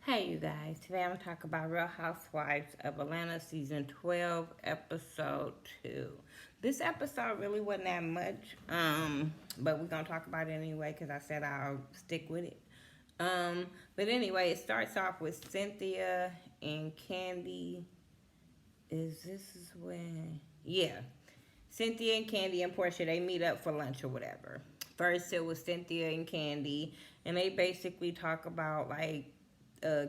Hey, you guys. Today I'm going to talk about Real Housewives of Atlanta Season 12, Episode 2. This episode really wasn't that much, but we're going to talk about it anyway because I said I'll stick with it. But anyway, it starts off with Cynthia and Candy. This is when? Yeah. Cynthia and Candy and Portia, they meet up for lunch or whatever. First, it was Cynthia and Candy, and they basically talk about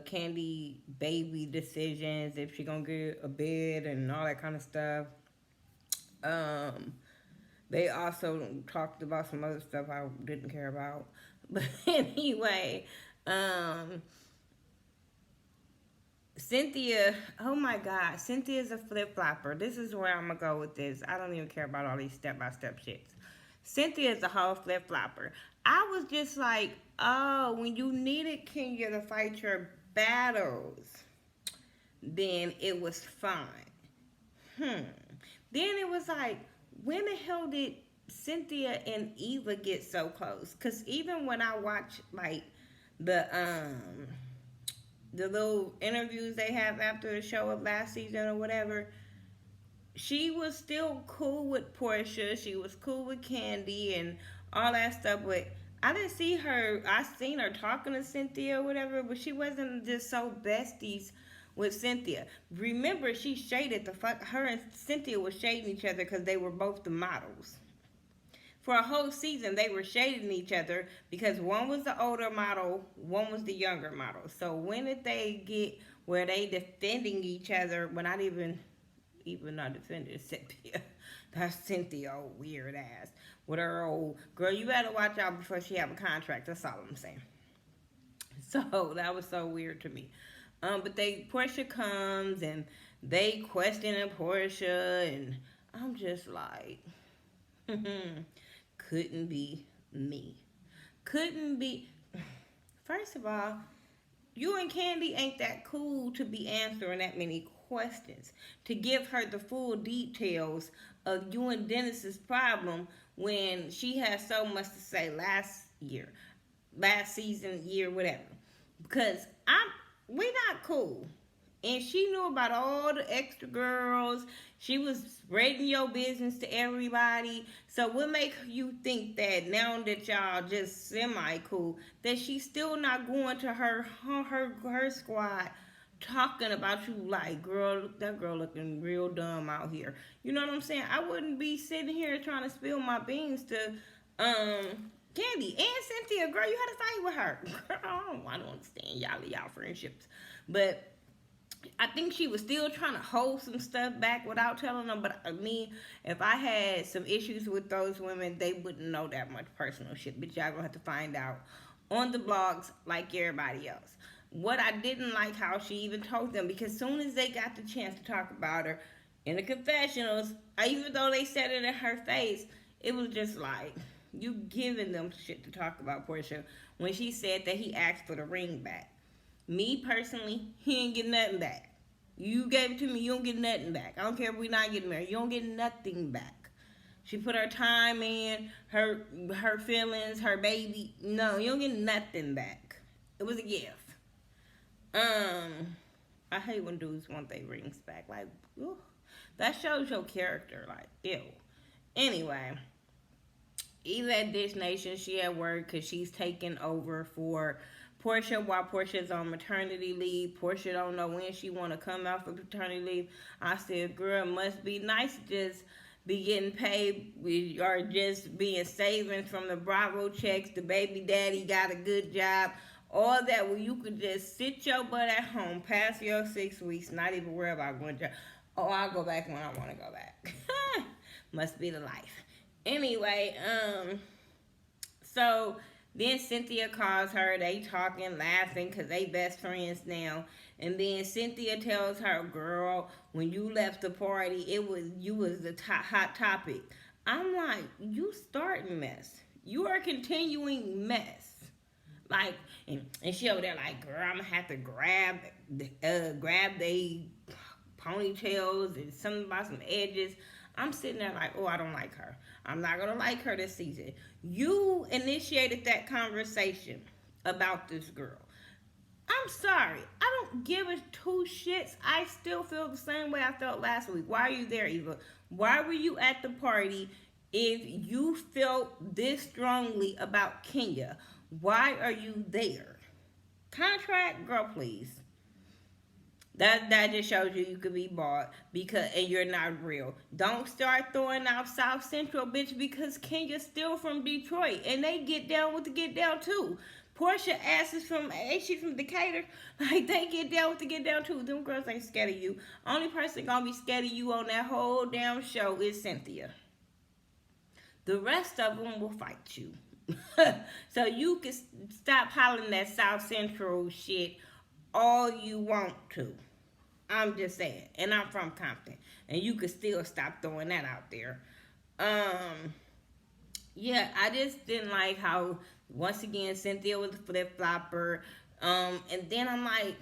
Candy baby decisions, if she gonna get a bed and all that kind of stuff. Um, they also talked about some other stuff I didn't care about, but anyway, um, Cynthia, oh my God, Cynthia's a flip flopper. This is where I'm gonna go with this. I don't even care about all these step by step shits. Cynthia's a whole flip flopper. I was just like, oh, when you needed Kenya to fight your battles, then it was fine. Hmm. Then it was like, when the hell did Cynthia and Eva get so close? Cause even when I watch the the little interviews they have after the show of last season or whatever, she was still cool with Portia. She was cool with Candy and all that stuff. But I didn't see her. I seen her talking to Cynthia or whatever, but she wasn't just so besties with Cynthia. Remember, she shaded the fuck. Her and Cynthia was shading each other because they were both the models. For a whole season, they were shading each other because one was the older model, one was the younger model. So when did they get where they defending each other? But not even not defending Cynthia. That's Cynthia, old weird ass. With her old girl, you better watch out before she have a contract. That's all I'm saying. So that was so weird to me. But Portia comes and they questioning Portia, and I'm just like, couldn't be me. Couldn't be. First of all, you and Candy ain't that cool to be answering that many questions. To give her the full details of you and Dennis's problem when she has so much to say last season, year, whatever. Because we not cool. And she knew about all the extra girls. She was spreading your business to everybody. So what make you think that now that y'all just semi cool, that she's still not going to her squad talking about you like, girl, that girl looking real dumb out here. You know what I'm saying? I wouldn't be sitting here trying to spill my beans to Candy and Cynthia. Girl, you had to fight with her. Girl, I don't understand y'all friendships, but I think she was still trying to hold some stuff back without telling them. But me, if I had some issues with those women, they wouldn't know that much personal shit. But y'all gonna have to find out on the blogs like everybody else. What I didn't like how she even told them, because soon as they got the chance to talk about her in the confessionals, even though they said it in her face, it was just like, you giving them shit to talk about Portia when she said that he asked for the ring back. Me personally, he ain't getting nothing back. You gave it to me, you don't get nothing back. I don't care if we're not getting married, you don't get nothing back. She put her time in, her feelings, her baby. No, you don't get nothing back. It was a gift. I hate when dudes want their rings back. Like, ugh, that shows your character. Like, ew. Anyway, Eva at Dish Nation, she at work because she's taking over for Portia while Portia's on maternity leave. Portia don't know when she want to come out for paternity leave. I said, girl, it must be nice to just be getting paid or just being savings from the Bravo checks. The baby daddy got a good job. All that where you could just sit your butt at home, pass your 6 weeks, not even worry about going to job. Oh, I'll go back when I want to go back. Must be the life. Anyway, so then Cynthia calls her. They talking, laughing, because they best friends now. And then Cynthia tells her, girl, when you left the party, you was the hot topic. I'm like, you starting mess. You are continuing mess. Like, and she over there like, girl, I'm gonna have to grab they ponytails and something about some edges. I'm sitting there like, oh, I don't like her. I'm not gonna like her this season. You initiated that conversation about this girl. I I'm sorry. I don't give a two shits. I still feel the same way I felt last week. Why are you there, Eva? Why were you at the party if you felt this strongly about Kenya? Why are you there? Contract, girl, please. That just shows you could be bought because and you're not real. Don't start throwing out South Central, bitch, because Kenya's still from Detroit and they get down with the get down too. Portia ass is from she's from Decatur. Like they get down with the get down too. Them girls ain't scared of you. Only person gonna be scared of you on that whole damn show is Cynthia. The rest of them will fight you. So you can stop hollering that South Central shit all you want to. I'm just saying. And I'm from Compton. And you could still stop throwing that out there. Yeah, I just didn't like how, once again, Cynthia was a flip flopper. And then I'm like,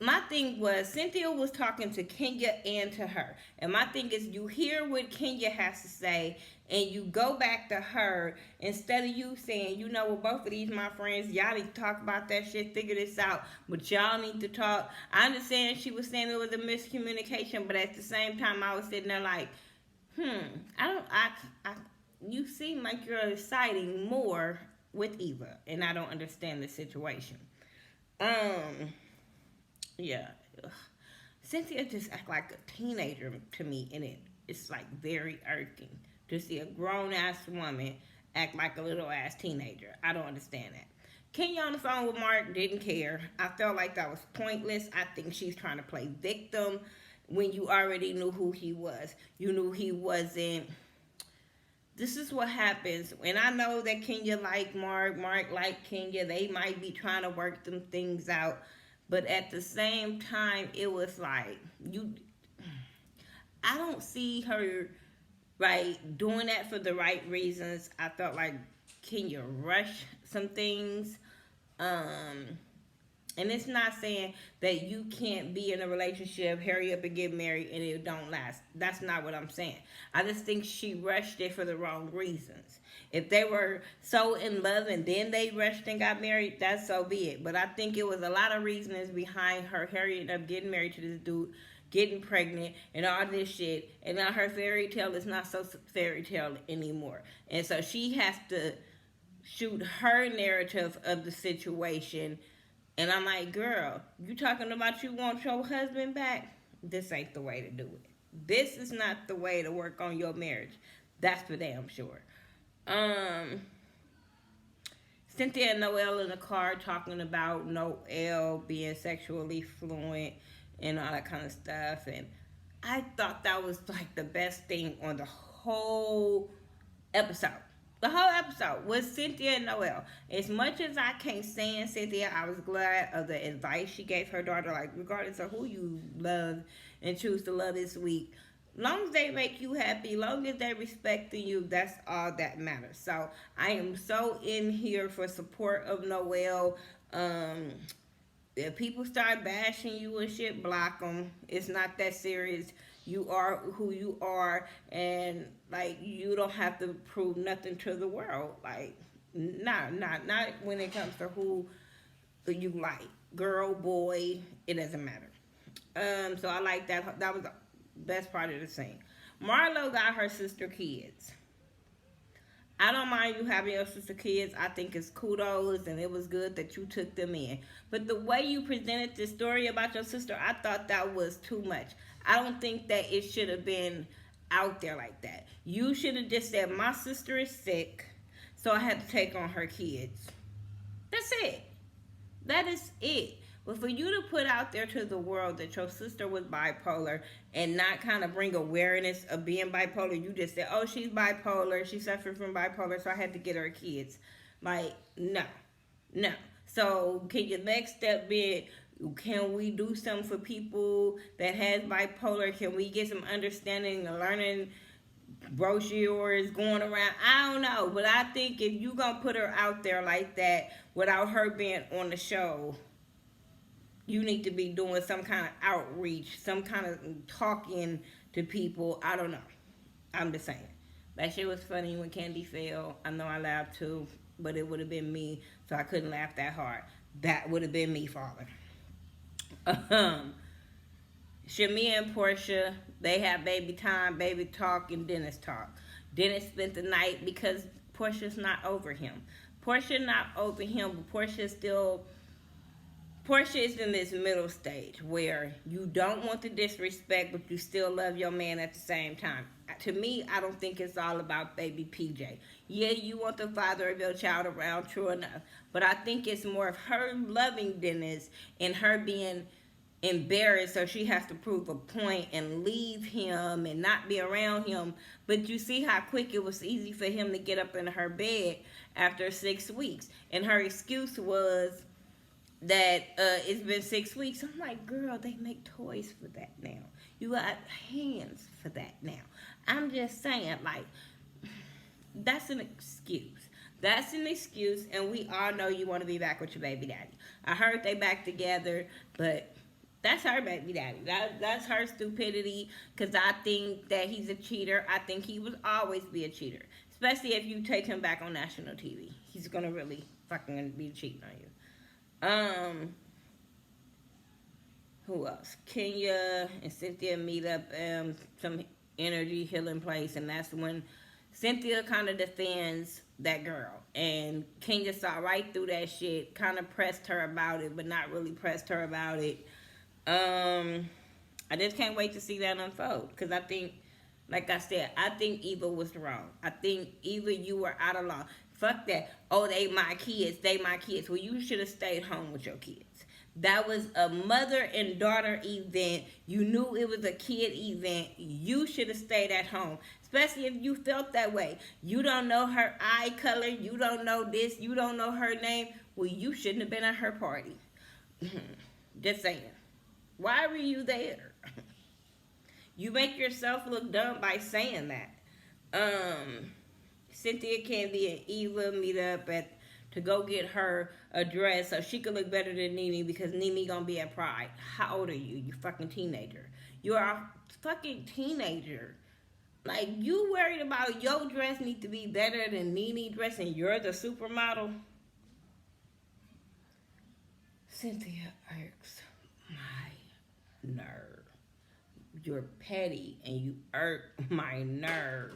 my thing was Cynthia was talking to Kenya and to her. And my thing is you hear what Kenya has to say and you go back to her instead of you saying, you know what, both of these my friends, y'all need to talk about that shit, figure this out, but y'all need to talk. I understand she was saying it was a miscommunication, but at the same time I was sitting there like, you seem like you're siding more with Eva, and I don't understand the situation. Yeah. Ugh. Cynthia just act like a teenager to me, and it's like very irking to see a grown ass woman act like a little ass teenager. I don't understand that. Kenya on the phone with Mark didn't care. I felt like that was pointless. I think she's trying to play victim when you already knew who he was. You knew he wasn't. This is what happens. And I know that Kenya like Mark like Kenya. They might be trying to work them things out. But at the same time, it was like, I don't see her, right, doing that for the right reasons. I felt like Kenya rushed some things. And it's not saying that you can't be in a relationship, hurry up and get married, and it don't last. That's not what I'm saying. I just think she rushed it for the wrong reasons. If they were so in love and then they rushed and got married, that's so be it. But I think it was a lot of reasons behind her hurrying up getting married to this dude, getting pregnant, and all this shit. And now her fairy tale is not so fairy tale anymore. And so she has to shoot her narrative of the situation. And I'm like, girl, you talking about you want your husband back? This ain't the way to do it. This is not the way to work on your marriage. That's for damn sure. Cynthia and Noelle in the car talking about Noelle being sexually fluent and all that kind of stuff. And I thought that was like the best thing on the whole episode. The whole episode was Cynthia and Noelle. As much as I can't stand Cynthia, I was glad of the advice she gave her daughter. Like, regardless of who you love and choose to love this week, long as they make you happy, long as they respect you, that's all that matters. So I am so in here for support of Noelle. If people start bashing you and shit, block them. It's not that serious. You are who you are, and like you don't have to prove nothing to the world. Like, not when it comes to who you like, girl, boy. It doesn't matter. So I like that. That was the best part of the scene. Marlo got her sister kids. I don't mind you having your sister kids. I think it's kudos and it was good that you took them in. But the way you presented this story about your sister, I thought that was too much. I don't think that it should have been out there like that. You should have just said, my sister is sick, so I had to take on her kids. That's it. That is it. But for you to put out there to the world that your sister was bipolar and not kind of bring awareness of being bipolar, you just said, oh, she's bipolar, she suffered from bipolar, so I had to get her kids. Like, no. So can your next step be, can we do something for people that has bipolar? Can we get some understanding and learning brochures going around? I don't know. But I think if you going to put her out there like that without her being on the show, you need to be doing some kind of outreach, some kind of talking to people. I don't know. I'm just saying. That shit was funny when Candy fell. I know I laughed too, but it would have been me, so I couldn't laugh that hard. That would have been me falling. Um, Shamia and Portia, they have baby time, baby talk, and Dennis talk. Dennis spent the night because Portia's not over him. Portia not over him, but Portia is in this middle stage where you don't want the disrespect, but you still love your man at the same time. To me, I don't think it's all about baby PJ. Yeah, you want the father of your child around, true enough. But I think it's more of her loving Dennis and her being embarrassed, so she has to prove a point and leave him and not be around him. But you see how quick it was easy for him to get up in her bed after 6 weeks. And her excuse was that it's been 6 weeks. I'm like, girl, they make toys for that now. You got hands for that now. I'm just saying, like, that's an excuse. That's an excuse, and we all know you want to be back with your baby daddy. I heard they back together, but that's her baby daddy. That's her stupidity, because I think that he's a cheater. I think he will always be a cheater, especially if you take him back on national TV. He's going to really fucking be cheating on you. Who else? Kenya and Cynthia meet up some energy healing place, and that's when Cynthia kind of defends that girl, and Kenya saw right through that shit, kind of pressed her about it, but not really pressed her about it. I just can't wait to see that unfold, because I think, like I said, I think Eva was wrong. I think Eva, you were out of line. Fuck that. Oh, they my kids. They my kids. Well, you should have stayed home with your kids. That was a mother and daughter event. You knew it was a kid event. You should have stayed at home. Especially if you felt that way. You don't know her eye color. You don't know this. You don't know her name. Well, you shouldn't have been at her party. Just saying. Why were you there? You make yourself look dumb by saying that. Cynthia, Candy, and Eva meet up to go get her a dress so she could look better than Nene, because Nene gonna be at Pride. How old are you? You fucking teenager. You're a fucking teenager. Like, you worried about your dress need to be better than Nene dress and you're the supermodel? Cynthia irks my nerve. You're petty and you irk my nerve.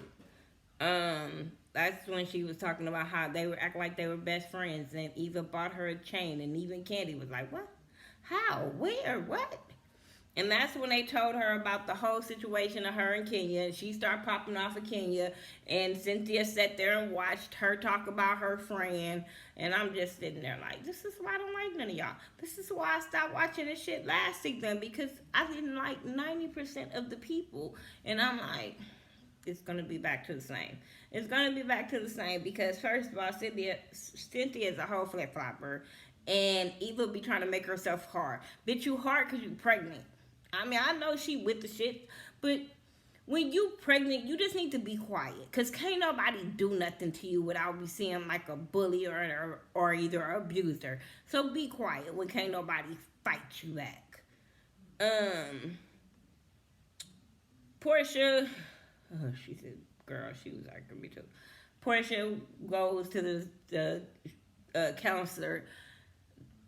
That's when she was talking about how they were acting like they were best friends, and Eva bought her a chain, and even Candy was like, what? How? Where? What? And that's when they told her about the whole situation of her and Kenya, and she started popping off of Kenya, and Cynthia sat there and watched her talk about her friend, and I'm just sitting there like, this is why I don't like none of y'all. This is why I stopped watching this shit last season, because I didn't like 90% of the people, and I'm like, it's going to be back to the same. It's going to be back to the same, because first of all, Cynthia is a whole flip-flopper, and Eva be trying to make herself hard. Bitch, you hard because you pregnant. I mean, I know she with the shit, but when you pregnant, you just need to be quiet, because can't nobody do nothing to you without be seeing like a bully or either an abuser. So be quiet when can't nobody fight you back. Portia... Oh, she said, girl, she was arguing me too. Portia goes to the counselor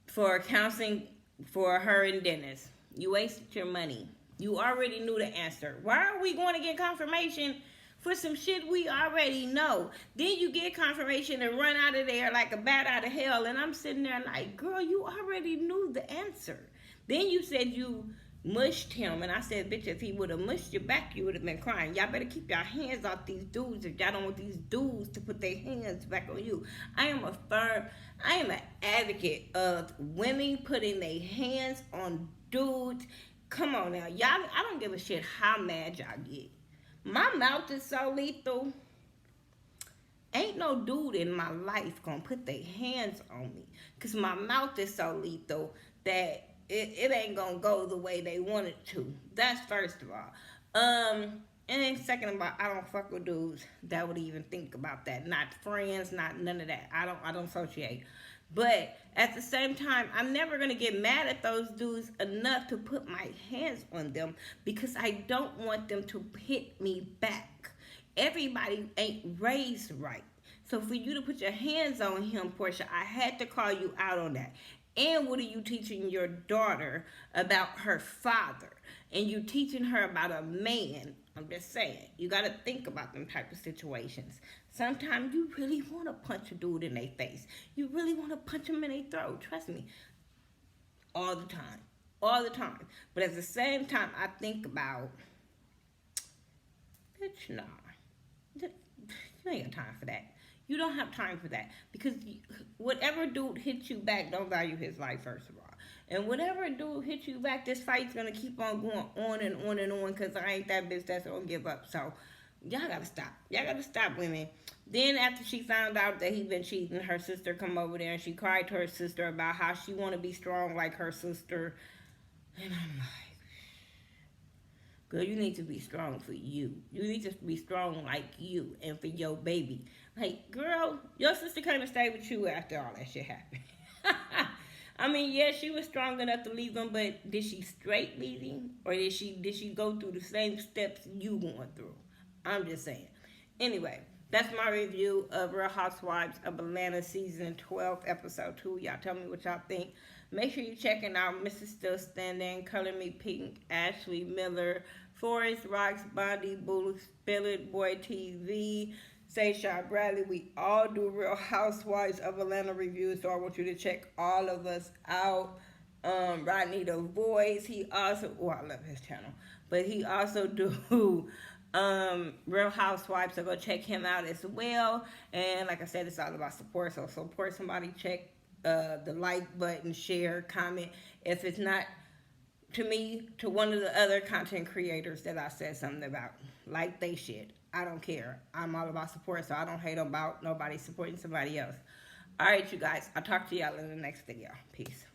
for counseling for her and Dennis. You wasted your money. You already knew the answer. Why are we going to get confirmation for some shit we already know? Then you get confirmation and run out of there like a bat out of hell. And I'm sitting there like, girl, you already knew the answer. Then you said you mushed him, and I said, bitch, if he would have mushed you back, you would have been crying. Y'all better keep your hands off these dudes if y'all don't want these dudes to put their hands back on you. I am an advocate of women putting their hands on dudes. Come on now, y'all. I don't give a shit how mad y'all get. My mouth is so lethal. Ain't no dude in my life gonna put their hands on me, because my mouth is so lethal that it ain't gonna go the way they want it to. That's first of all. And then second of all, I don't fuck with dudes that would even think about that. Not friends, not none of that. I don't associate. But at the same time, I'm never gonna get mad at those dudes enough to put my hands on them, because I don't want them to hit me back. Everybody ain't raised right. So for you to put your hands on him, Portia, I had to call you out on that. And what are you teaching your daughter about her father? And you teaching her about a man. I'm just saying, you got to think about them type of situations. Sometimes you really want to punch a dude in their face. You really want to punch him in their throat. Trust me. All the time. All the time. But at the same time, I think about, bitch, nah. You ain't got time for that. You don't have time for that. Because whatever dude hits you back, don't value his life, first of all. And whatever dude hits you back, this fight's going to keep on going on and on and on, because I ain't that bitch that's going to give up. So, y'all got to stop. Y'all got to stop, women. Then after she found out that he been cheating, her sister come over there and she cried to her sister about how she want to be strong like her sister. And I'm like, girl, you need to be strong for you. You need to be strong like you and for your baby. Like, girl, your sister came and stayed with you after all that shit happened. I mean, yeah, she was strong enough to leave him, but did she straight leave him? Or did she go through the same steps you going through? I'm just saying. Anyway, that's my review of Real Housewives of Atlanta Season 12, Episode 2. Y'all tell me what y'all think. Make sure you're checking out Mrs. Still Standing, Color Me Pink, Ashley Miller, Forest Rocks, Bondi Bull, Spill It Boy TV, Sayshawn Bradley. We all do Real Housewives of Atlanta reviews, so I want you to check all of us out. Rodney the Voice, he also, I love his channel, but he also do Real Housewives, so go check him out as well. And like I said, it's all about support, so support somebody. Check the like button, share, comment. If it's not to me, to one of the other content creators that I said something about, like they shit, I don't care. I'm all about support, so I don't hate about nobody supporting somebody else. All right, you guys, I'll talk to y'all in the next video. Peace.